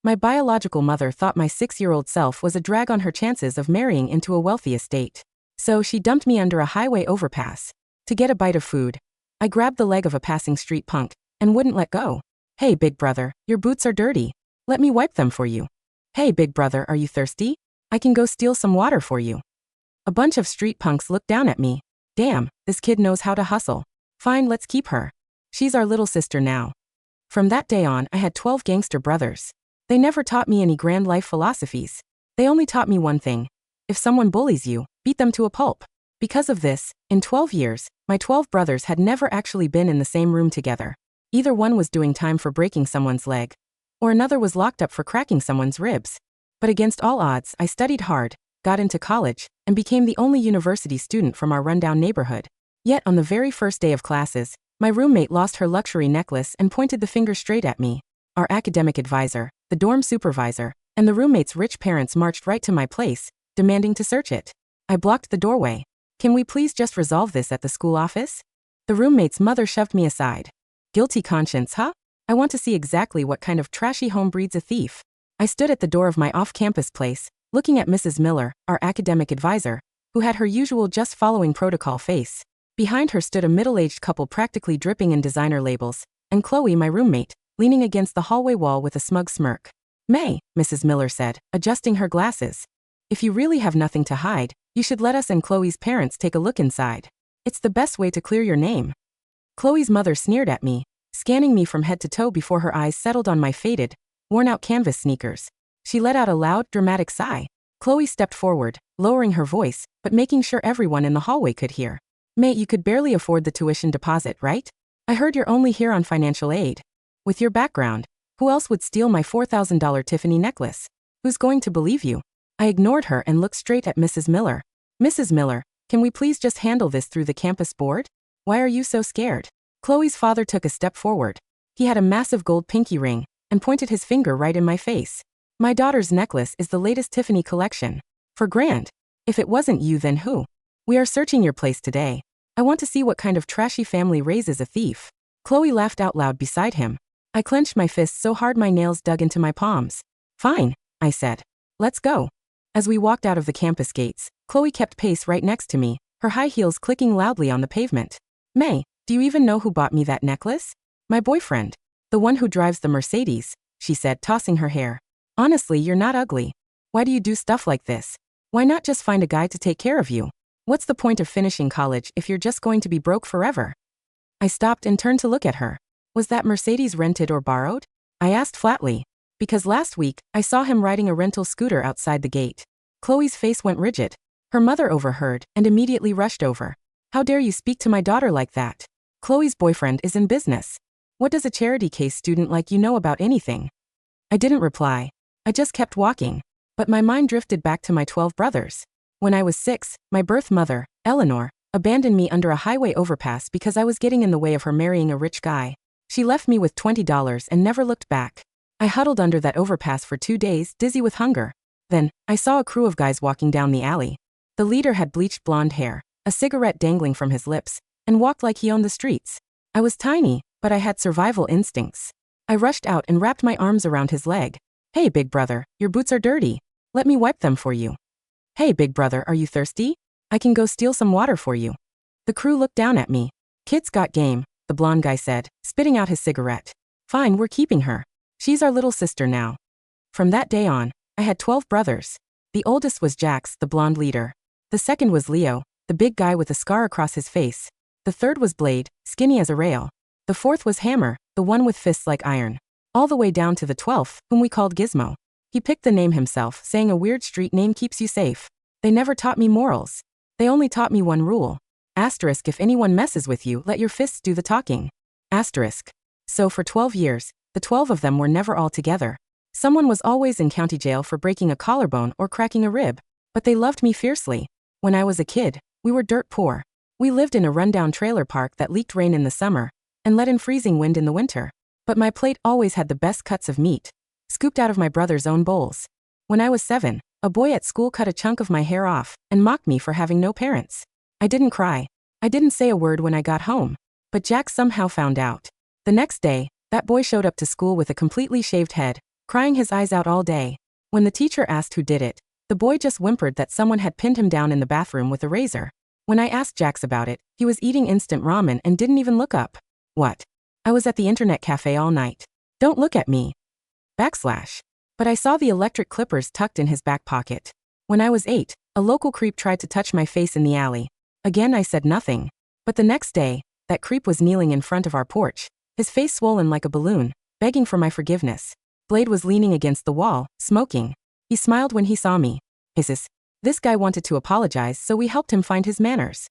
My biological mother thought my 6-year-old self was a drag on her chances of marrying into a wealthy estate. So she dumped me under a highway overpass. To get a bite of food, I grabbed the leg of a passing street punk and wouldn't let go. Hey, big brother, your boots are dirty. Let me wipe them for you. Hey, big brother, are you thirsty? I can go steal some water for you. A bunch of street punks looked down at me. Damn, this kid knows how to hustle. Fine, let's keep her. She's our little sister now. From that day on, I had 12 gangster brothers. They never taught me any grand life philosophies. They only taught me one thing. If someone bullies you, beat them to a pulp. Because of this, in 12 years, my 12 brothers had never actually been in the same room together. Either one was doing time for breaking someone's leg, or another was locked up for cracking someone's ribs. But against all odds, I studied hard, got into college, and became the only university student from our rundown neighborhood. Yet on the very first day of classes, my roommate lost her luxury necklace and pointed the finger straight at me. Our academic advisor, the dorm supervisor, and the roommate's rich parents marched right to my place, demanding to search it. I blocked the doorway. Can we please just resolve this at the school office? The roommate's mother shoved me aside. Guilty conscience, huh? I want to see exactly what kind of trashy home breeds a thief. I stood at the door of my off-campus place, looking at Mrs. Miller, our academic advisor, who had her usual just following protocol face. Behind her stood a middle-aged couple practically dripping in designer labels, and Chloe, my roommate, leaning against the hallway wall with a smug smirk. May, Mrs. Miller said, adjusting her glasses. If you really have nothing to hide, you should let us and Chloe's parents take a look inside. It's the best way to clear your name. Chloe's mother sneered at me, scanning me from head to toe before her eyes settled on my faded, worn-out canvas sneakers. She let out a loud, dramatic sigh. Chloe stepped forward, lowering her voice, but making sure everyone in the hallway could hear. May, you could barely afford the tuition deposit, right? I heard you're only here on financial aid. With your background, who else would steal my $4,000 Tiffany necklace? Who's going to believe you? I ignored her and looked straight at Mrs. Miller. Mrs. Miller, can we please just handle this through the campus board? Why are you so scared? Chloe's father took a step forward. He had a massive gold pinky ring and pointed his finger right in my face. My daughter's necklace is the latest Tiffany collection. For grand. If it wasn't you, then who? We are searching your place today. I want to see what kind of trashy family raises a thief. Chloe laughed out loud beside him. I clenched my fists so hard my nails dug into my palms. Fine, I said. Let's go. As we walked out of the campus gates, Chloe kept pace right next to me, her high heels clicking loudly on the pavement. May, do you even know who bought me that necklace? My boyfriend. The one who drives the Mercedes, she said, tossing her hair. Honestly, you're not ugly. Why do you do stuff like this? Why not just find a guy to take care of you? What's the point of finishing college if you're just going to be broke forever? I stopped and turned to look at her. Was that Mercedes rented or borrowed? I asked flatly. Because last week, I saw him riding a rental scooter outside the gate. Chloe's face went rigid. Her mother overheard and immediately rushed over. How dare you speak to my daughter like that? Chloe's boyfriend is in business. What does a charity case student like you know about anything? I didn't reply. I just kept walking. But my mind drifted back to my 12 brothers. When I was 6, my birth mother, Eleanor, abandoned me under a highway overpass because I was getting in the way of her marrying a rich guy. She left me with $20 and never looked back. I huddled under that overpass for 2 days, dizzy with hunger. Then, I saw a crew of guys walking down the alley. The leader had bleached blonde hair, a cigarette dangling from his lips, and walked like he owned the streets. I was tiny, but I had survival instincts. I rushed out and wrapped my arms around his leg. Hey, big brother, your boots are dirty. Let me wipe them for you. Hey, big brother, are you thirsty? I can go steal some water for you. The crew looked down at me. Kids got game, the blonde guy said, spitting out his cigarette. Fine, we're keeping her. She's our little sister now. From that day on, I had 12 brothers. The oldest was Jax, the blonde leader. The second was Leo, the big guy with a scar across his face. The third was Blade, skinny as a rail. The fourth was Hammer, the one with fists like iron. All the way down to the 12th, whom we called Gizmo. He picked the name himself, saying a weird street name keeps you safe. They never taught me morals. They only taught me one rule. Asterisk, if anyone messes with you, let your fists do the talking. Asterisk. So for 12 years, the 12 of them were never all together. Someone was always in county jail for breaking a collarbone or cracking a rib. But they loved me fiercely. When I was a kid, we were dirt poor. We lived in a rundown trailer park that leaked rain in the summer and let in freezing wind in the winter. But my plate always had the best cuts of meat, scooped out of my brother's own bowls. When I was 7, a boy at school cut a chunk of my hair off and mocked me for having no parents. I didn't cry. I didn't say a word when I got home. But Jack somehow found out. The next day, that boy showed up to school with a completely shaved head, crying his eyes out all day. When the teacher asked who did it, the boy just whimpered that someone had pinned him down in the bathroom with a razor. When I asked Jax about it, he was eating instant ramen and didn't even look up. What? I was at the internet cafe all night. Don't look at me. But I saw the electric clippers tucked in his back pocket. When I was 8, a local creep tried to touch my face in the alley. Again, I said nothing. But the next day, that creep was kneeling in front of our porch, his face swollen like a balloon, begging for my forgiveness. Blade was leaning against the wall, smoking. He smiled when he saw me. This guy wanted to apologize, so we helped him find his manners.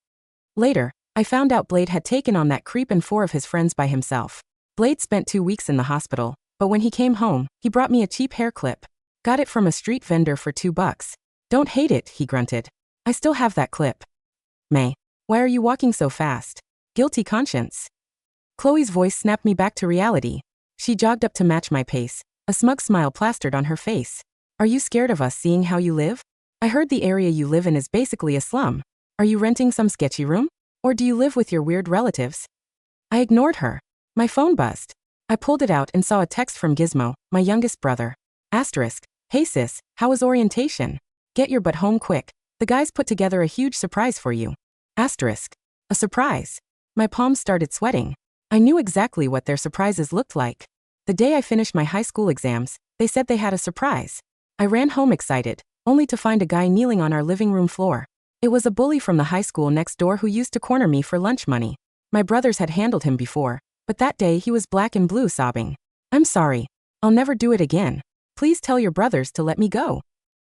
Later, I found out Blade had taken on that creep and 4 of his friends by himself. Blade spent 2 weeks in the hospital, but when he came home, he brought me a cheap hair clip. Got it from a street vendor for $2. Don't hate it, he grunted. I still have that clip. May, why are you walking so fast? Guilty conscience. Chloe's voice snapped me back to reality. She jogged up to match my pace, a smug smile plastered on her face. Are you scared of us seeing how you live? I heard the area you live in is basically a slum. Are you renting some sketchy room? Or do you live with your weird relatives? I ignored her. My phone buzzed. I pulled it out and saw a text from Gizmo, my youngest brother. Asterisk, hey sis, how was orientation? Get your butt home quick. The guys put together a huge surprise for you. Asterisk, a surprise. My palms started sweating. I knew exactly what their surprises looked like. The day I finished my high school exams, they said they had a surprise. I ran home excited, only to find a guy kneeling on our living room floor. It was a bully from the high school next door who used to corner me for lunch money. My brothers had handled him before, but that day he was black and blue sobbing. I'm sorry. I'll never do it again. Please tell your brothers to let me go.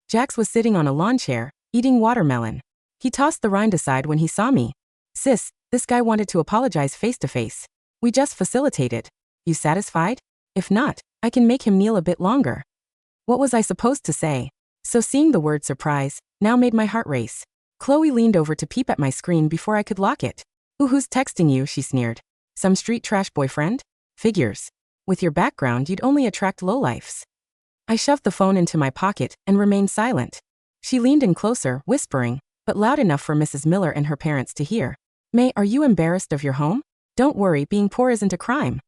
Jax was sitting on a lawn chair, eating watermelon. He tossed the rind aside when he saw me. Sis, this guy wanted to apologize face to face. We just facilitated. You satisfied? If not, I can make him kneel a bit longer. What was I supposed to say? So seeing the word surprise now made my heart race. Chloe leaned over to peep at my screen before I could lock it. Ooh, who's texting you? She sneered. Some street trash boyfriend? Figures. With your background, you'd only attract lowlifes. I shoved the phone into my pocket and remained silent. She leaned in closer, whispering, but loud enough for Mrs. Miller and her parents to hear. May, are you embarrassed of your home? Don't worry, being poor isn't a crime.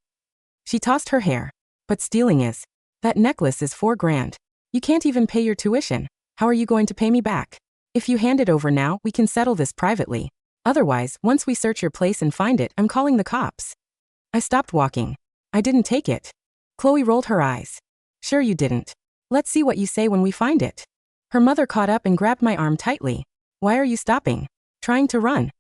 She tossed her hair. But stealing is. That necklace is $4,000. You can't even pay your tuition. How are you going to pay me back? If you hand it over now, we can settle this privately. Otherwise, once we search your place and find it, I'm calling the cops. I stopped walking. I didn't take it. Chloe rolled her eyes. Sure you didn't. Let's see what you say when we find it. Her mother caught up and grabbed my arm tightly. Why are you stopping? Trying to run.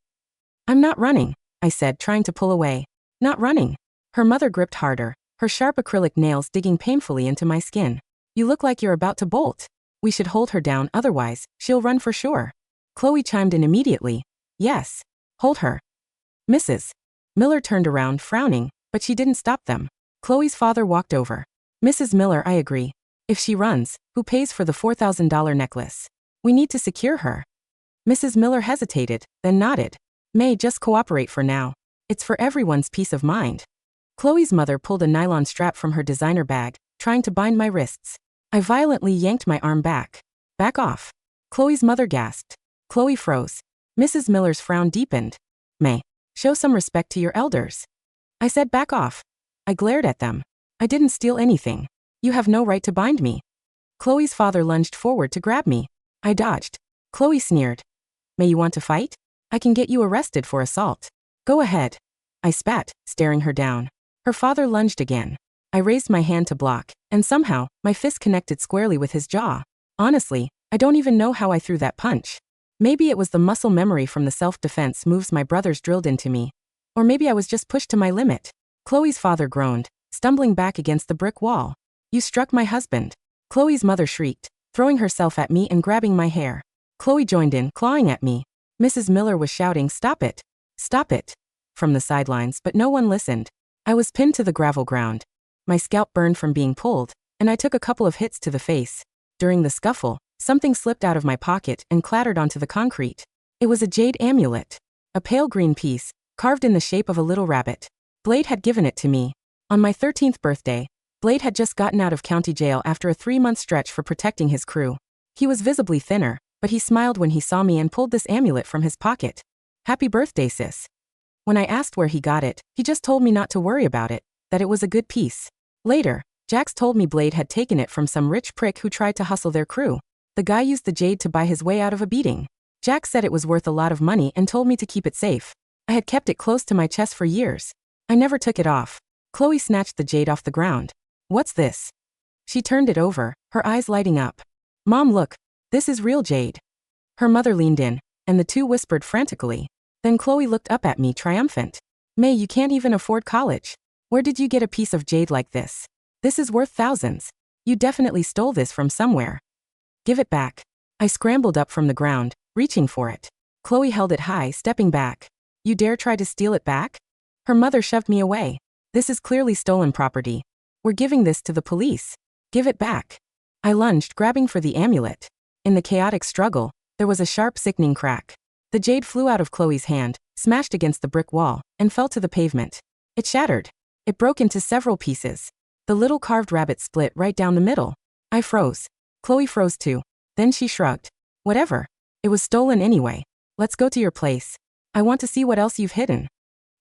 I'm not running, I said, trying to pull away. Not running. Her mother gripped harder, her sharp acrylic nails digging painfully into my skin. You look like you're about to bolt. We should hold her down, otherwise, she'll run for sure. Chloe chimed in immediately. Yes. Hold her. Mrs. Miller turned around, frowning, but she didn't stop them. Chloe's father walked over. Mrs. Miller, I agree. If she runs, who pays for the $4,000 necklace? We need to secure her. Mrs. Miller hesitated, then nodded. May, just cooperate for now. It's for everyone's peace of mind. Chloe's mother pulled a nylon strap from her designer bag, trying to bind my wrists. I violently yanked my arm back. Back off. Chloe's mother gasped. Chloe froze. Mrs. Miller's frown deepened. May, show some respect to your elders. I said back off. I glared at them. I didn't steal anything. You have no right to bind me. Chloe's father lunged forward to grab me. I dodged. Chloe sneered. May, you want to fight? I can get you arrested for assault. Go ahead. I spat, staring her down. Her father lunged again. I raised my hand to block, and somehow, my fist connected squarely with his jaw. Honestly, I don't even know how I threw that punch. Maybe it was the muscle memory from the self-defense moves my brothers drilled into me. Or maybe I was just pushed to my limit. Chloe's father groaned, stumbling back against the brick wall. You struck my husband. Chloe's mother shrieked, throwing herself at me and grabbing my hair. Chloe joined in, clawing at me. Mrs. Miller was shouting, "Stop it! Stop it!" from the sidelines, but no one listened. I was pinned to the gravel ground. My scalp burned from being pulled, and I took a couple of hits to the face. During the scuffle, something slipped out of my pocket and clattered onto the concrete. It was a jade amulet. A pale green piece, carved in the shape of a little rabbit. Blade had given it to me. On my 13th birthday, Blade had just gotten out of county jail after a 3-month stretch for protecting his crew. He was visibly thinner, but he smiled when he saw me and pulled this amulet from his pocket. Happy birthday, sis. When I asked where he got it, he just told me not to worry about it, that it was a good piece. Later, Jax told me Blade had taken it from some rich prick who tried to hustle their crew. The guy used the jade to buy his way out of a beating. Jax said it was worth a lot of money and told me to keep it safe. I had kept it close to my chest for years. I never took it off. Chloe snatched the jade off the ground. What's this? She turned it over, her eyes lighting up. Mom, look. This is real jade. Her mother leaned in, and the two whispered frantically. Then Chloe looked up at me triumphant. May, you can't even afford college. Where did you get a piece of jade like this? This is worth thousands. You definitely stole this from somewhere. Give it back. I scrambled up from the ground, reaching for it. Chloe held it high, stepping back. You dare try to steal it back? Her mother shoved me away. This is clearly stolen property. We're giving this to the police. Give it back. I lunged, grabbing for the amulet. In the chaotic struggle, there was a sharp, sickening crack. The jade flew out of Chloe's hand, smashed against the brick wall, and fell to the pavement. It shattered. It broke into several pieces. The little carved rabbit split right down the middle. I froze. Chloe froze too. Then she shrugged. Whatever. It was stolen anyway. Let's go to your place. I want to see what else you've hidden.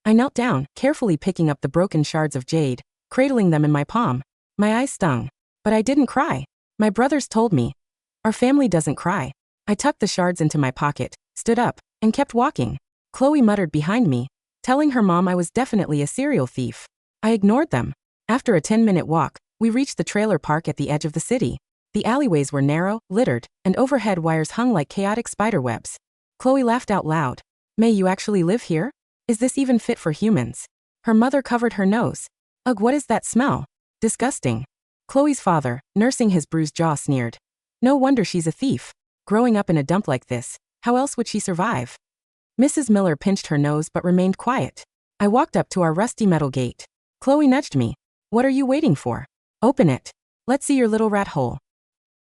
I knelt down, carefully picking up the broken shards of jade, cradling them in my palm. My eyes stung. But I didn't cry. My brothers told me. Our family doesn't cry. I tucked the shards into my pocket, stood up, and kept walking. Chloe muttered behind me, telling her mom I was definitely a serial thief. I ignored them. After a 10-minute walk, we reached the trailer park at the edge of the city. The alleyways were narrow, littered, and overhead wires hung like chaotic spiderwebs. Chloe laughed out loud. May, you actually live here? Is this even fit for humans? Her mother covered her nose. Ugh, what is that smell? Disgusting. Chloe's father, nursing his bruised jaw, sneered. No wonder she's a thief. Growing up in a dump like this, how else would she survive? Mrs. Miller pinched her nose but remained quiet. I walked up to our rusty metal gate. Chloe nudged me. What are you waiting for? Open it. Let's see your little rat hole.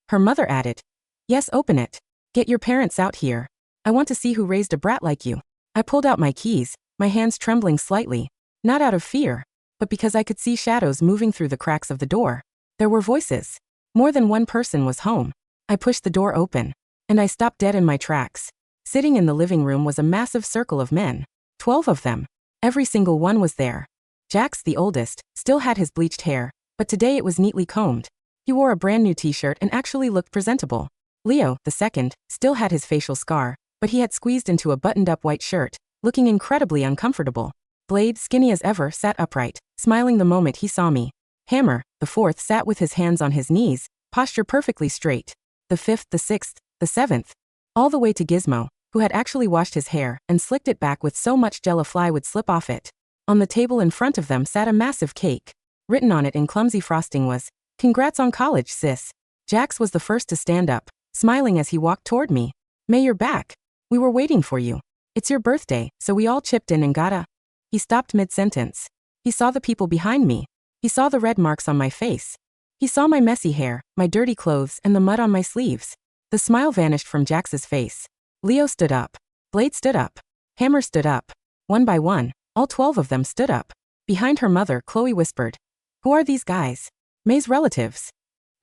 Her mother added. Yes, open it. Get your parents out here. I want to see who raised a brat like you. I pulled out my keys, my hands trembling slightly, not out of fear, but because I could see shadows moving through the cracks of the door. There were voices. More than one person was home. I pushed the door open, and I stopped dead in my tracks. Sitting in the living room was a massive circle of men. 12 of them. Every single one was there. Jax, the oldest, still had his bleached hair, but today it was neatly combed. He wore a brand new t-shirt and actually looked presentable. Leo, the second, still had his facial scar, but he had squeezed into a buttoned-up white shirt, looking incredibly uncomfortable. Blade, skinny as ever, sat upright, smiling the moment he saw me. Hammer, the fourth, sat with his hands on his knees, posture perfectly straight. The fifth, the sixth, the seventh. All the way to Gizmo, who had actually washed his hair and slicked it back with so much gel a fly would slip off it. On the table in front of them sat a massive cake. Written on it in clumsy frosting was, "Congrats on college, sis." Jax was the first to stand up, smiling as he walked toward me. May, you're back. We were waiting for you. It's your birthday, so we all chipped in and got a... He stopped mid-sentence. He saw the people behind me. He saw the red marks on my face. He saw my messy hair, my dirty clothes, and the mud on my sleeves. The smile vanished from Jax's face. Leo stood up. Blade stood up. Hammer stood up. One by one, all 12 of them stood up. Behind her mother, Chloe whispered, "Who are these guys?" May's relatives.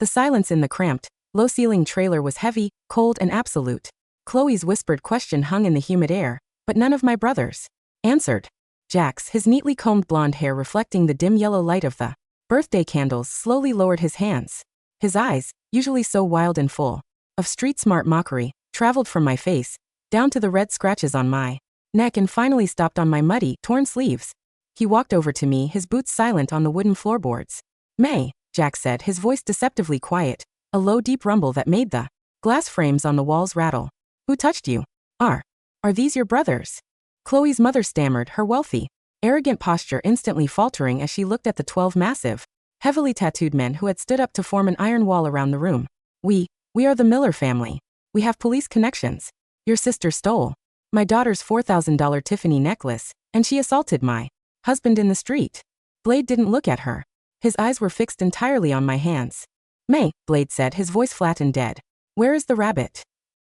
The silence in the cramped, low-ceiling trailer was heavy, cold, and absolute. Chloe's whispered question hung in the humid air, but none of my brothers answered. Jax, his neatly combed blonde hair reflecting the dim yellow light of the birthday candles, slowly lowered his hands. His eyes, usually so wild and full of street-smart mockery, traveled from my face, down to the red scratches on my neck and finally stopped on my muddy, torn sleeves. He walked over to me, his boots silent on the wooden floorboards. May, Jax said, his voice deceptively quiet, a low deep rumble that made the glass frames on the walls rattle. Who touched you? Are these your brothers? Chloe's mother stammered, her wealthy, arrogant posture instantly faltering as she looked at the 12 massive, heavily tattooed men who had stood up to form an iron wall around the room. We are the Miller family. We have police connections. Your sister stole my daughter's $4,000 Tiffany necklace, and she assaulted my husband in the street. Blade didn't look at her. His eyes were fixed entirely on my hands. May, Blade said, his voice flat and dead. Where is the rabbit?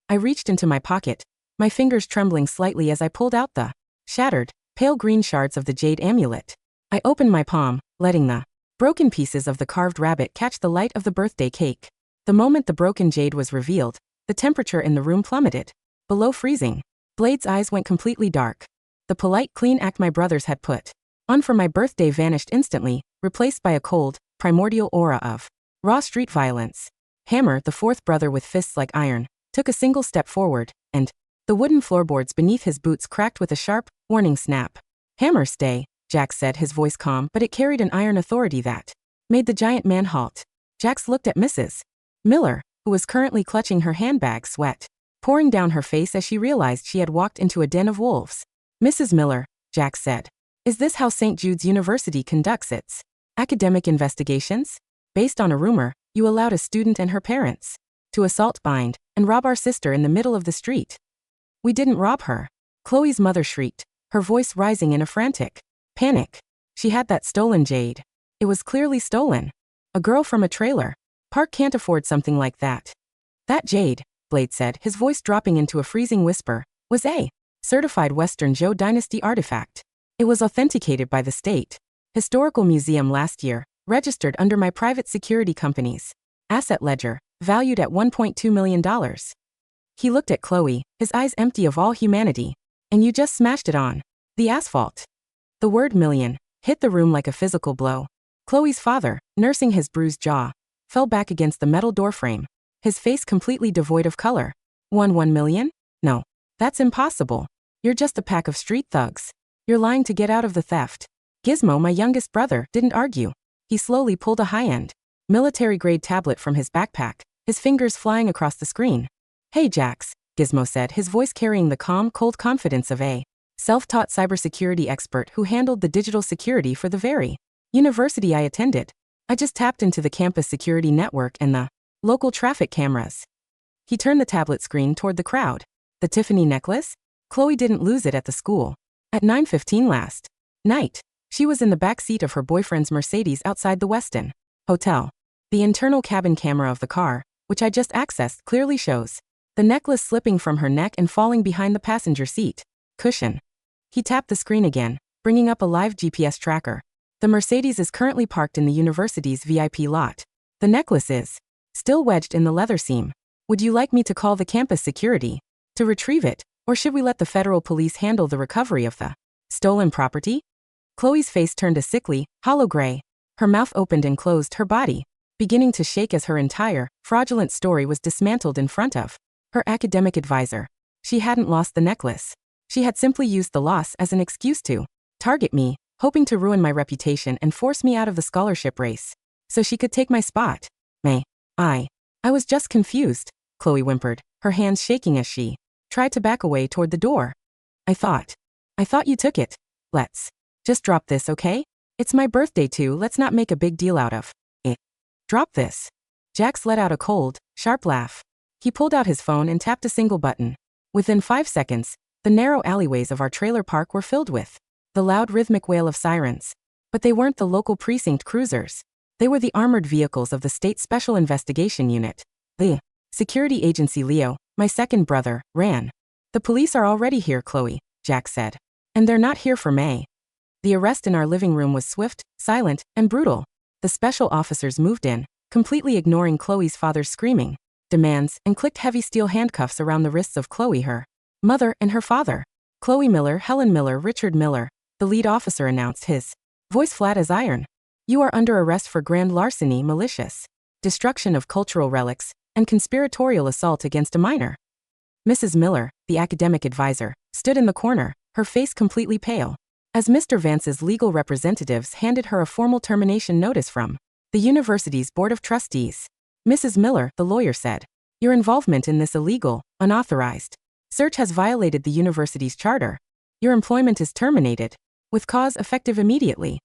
I reached into my pocket, my fingers trembling slightly as I pulled out the shattered, pale green shards of the jade amulet. I opened my palm, letting the broken pieces of the carved rabbit catch the light of the birthday cake. The moment the broken jade was revealed, the temperature in the room plummeted. Below freezing. Blade's eyes went completely dark. The polite, clean act my brothers had put on for my birthday vanished instantly, replaced by a cold, primordial aura of raw street violence. Hammer, the fourth brother with fists like iron, took a single step forward, and the wooden floorboards beneath his boots cracked with a sharp, warning snap. Hammer, stay, Jax said, his voice calm, but it carried an iron authority that made the giant man halt. Jax looked at Mrs. Miller, who was currently clutching her handbag, sweat pouring down her face as she realized she had walked into a den of wolves. Mrs. Miller, Jax said, is this how St. Jude's University conducts its academic investigations? Based on a rumor, you allowed a student and her parents to assault, bind, and rob our sister in the middle of the street. We didn't rob her, Chloe's mother shrieked, her voice rising in a frantic panic. She had that stolen jade. It was clearly stolen. A girl from a trailer park can't afford something like that. That jade, Blade said, his voice dropping into a freezing whisper, was a certified Western Zhou Dynasty artifact. It was authenticated by the State Historical Museum last year, registered under my private security company's asset ledger, valued at $1.2 million. He looked at Chloe, his eyes empty of all humanity. And you just smashed it on the asphalt. The word million hit the room like a physical blow. Chloe's father, nursing his bruised jaw, fell back against the metal doorframe, his face completely devoid of color. 1 million? No. That's impossible. You're just a pack of street thugs. You're lying to get out of the theft. Gizmo, my youngest brother, didn't argue. He slowly pulled a high-end, military-grade tablet from his backpack, his fingers flying across the screen. Hey Jax, Gizmo said, his voice carrying the calm, cold confidence of a self-taught cybersecurity expert who handled the digital security for the very university I attended. I just tapped into the campus security network and the local traffic cameras. He turned the tablet screen toward the crowd. The Tiffany necklace? Chloe didn't lose it at the school. At 9:15 last night, she was in the back seat of her boyfriend's Mercedes outside the Westin Hotel. The internal cabin camera of the car, which I just accessed, clearly shows the necklace slipping from her neck and falling behind the passenger seat cushion. He tapped the screen again, bringing up a live GPS tracker. The Mercedes is currently parked in the university's VIP lot. The necklace is still wedged in the leather seam. Would you like me to call the campus security to retrieve it, or should we let the federal police handle the recovery of the stolen property? Chloe's face turned a sickly, hollow gray. Her mouth opened and closed, her body beginning to shake as her entire, fraudulent story was dismantled in front of her academic advisor. She hadn't lost the necklace. She had simply used the loss as an excuse to target me, hoping to ruin my reputation and force me out of the scholarship race, so she could take my spot. I was just confused, Chloe whimpered, her hands shaking as she tried to back away toward the door. I thought you took it. Let's just drop this, okay? It's my birthday too, let's not make a big deal out of it. Drop this. Jax let out a cold, sharp laugh. He pulled out his phone and tapped a single button. Within 5 seconds, the narrow alleyways of our trailer park were filled with the loud rhythmic wail of sirens. But they weren't the local precinct cruisers. They were the armored vehicles of the State Special Investigation Unit. The security agency Leo, my second brother, ran. The police are already here, Chloe, Jax said. And they're not here for May. The arrest in our living room was swift, silent, and brutal. The special officers moved in, completely ignoring Chloe's father's screaming demands, and clicked heavy steel handcuffs around the wrists of Chloe, her mother, and her father. Chloe Miller, Helen Miller, Richard Miller, the lead officer announced, his voice flat as iron. You are under arrest for grand larceny, malicious destruction of cultural relics, and conspiratorial assault against a minor. Mrs. Miller, the academic advisor, stood in the corner, her face completely pale, as Mr. Vance's legal representatives handed her a formal termination notice from the university's Board of Trustees. Mrs. Miller, the lawyer said, your involvement in this illegal, unauthorized search has violated the university's charter. Your employment is terminated, with cause effective immediately.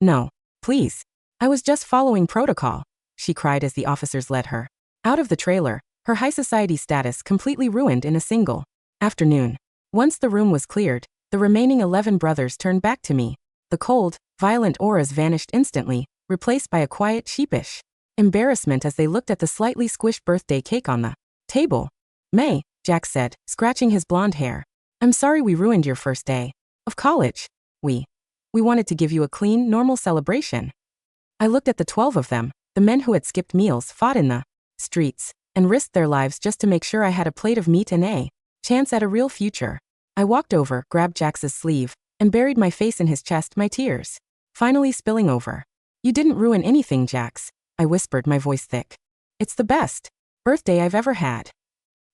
No, please. I was just following protocol, she cried as the officers led her out of the trailer, her high society status completely ruined in a single afternoon. Once the room was cleared, the remaining 11 brothers turned back to me. The cold, violent auras vanished instantly, replaced by a quiet, sheepish embarrassment as they looked at the slightly squished birthday cake on the table. May, Jax said, scratching his blonde hair. I'm sorry we ruined your first day of college. We wanted to give you a clean, normal celebration. I looked at the 12 of them, the men who had skipped meals, fought in the streets, and risked their lives just to make sure I had a plate of meat and a chance at a real future. I walked over, grabbed Jax's sleeve, and buried my face in his chest, my tears finally spilling over. You didn't ruin anything, Jax, I whispered, my voice thick. It's the best birthday I've ever had.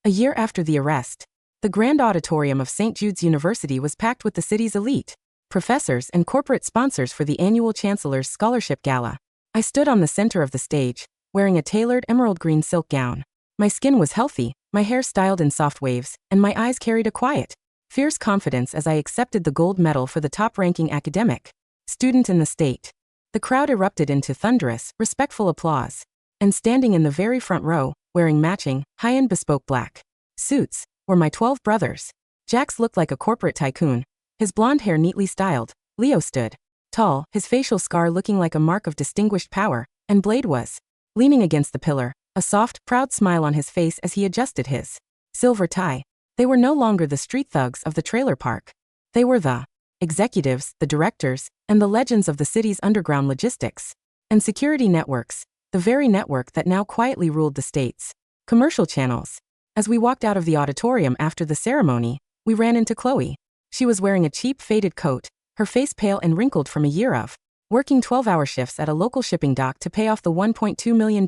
A year after the arrest, the grand auditorium of St. Jude's University was packed with the city's elite, professors and corporate sponsors for the annual Chancellor's Scholarship Gala. I stood on the center of the stage, wearing a tailored emerald green silk gown. My skin was healthy, my hair styled in soft waves, and my eyes carried a quiet, fierce confidence as I accepted the gold medal for the top-ranking academic student in the state. The crowd erupted into thunderous, respectful applause. And standing in the very front row, wearing matching, high-end bespoke black suits, were my 12 brothers. Jax looked like a corporate tycoon, his blonde hair neatly styled. Leo stood tall, his facial scar looking like a mark of distinguished power, and Blade was leaning against the pillar, a soft, proud smile on his face as he adjusted his silver tie. They were no longer the street thugs of the trailer park. They were the executives, the directors, and the legends of the city's underground logistics and security networks, the very network that now quietly ruled the state's commercial channels. As we walked out of the auditorium after the ceremony, we ran into Chloe. She was wearing a cheap, faded coat, her face pale and wrinkled from a year of working 12-hour shifts at a local shipping dock to pay off the $1.2 million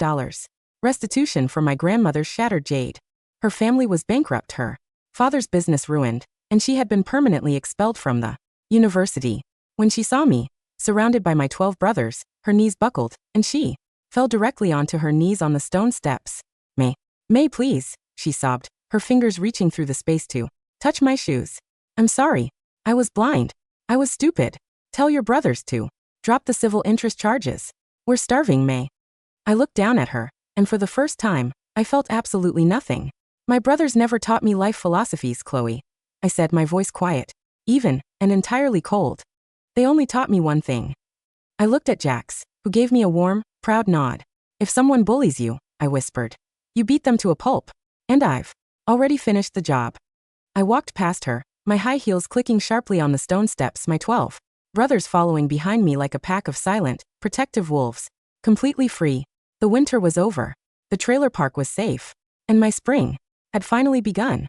restitution for my grandmother's shattered jade. Her family was bankrupt, her father's business ruined, and she had been permanently expelled from the university. When she saw me, surrounded by my 12 brothers, her knees buckled, and she fell directly onto her knees on the stone steps. May, please, she sobbed, her fingers reaching through the space to touch my shoes. I'm sorry. I was blind. I was stupid. Tell your brothers to drop the civil interest charges. We're starving, May. I looked down at her, and for the first time, I felt absolutely nothing. My brothers never taught me life philosophies, Chloe, I said, my voice quiet, even, and entirely cold. They only taught me one thing. I looked at Jax, who gave me a warm, proud nod. If someone bullies you, I whispered, you beat them to a pulp. And I've already finished the job. I walked past her, my high heels clicking sharply on the stone steps, my 12 brothers following behind me like a pack of silent, protective wolves. Completely free. The winter was over. The trailer park was safe. And my spring had finally begun.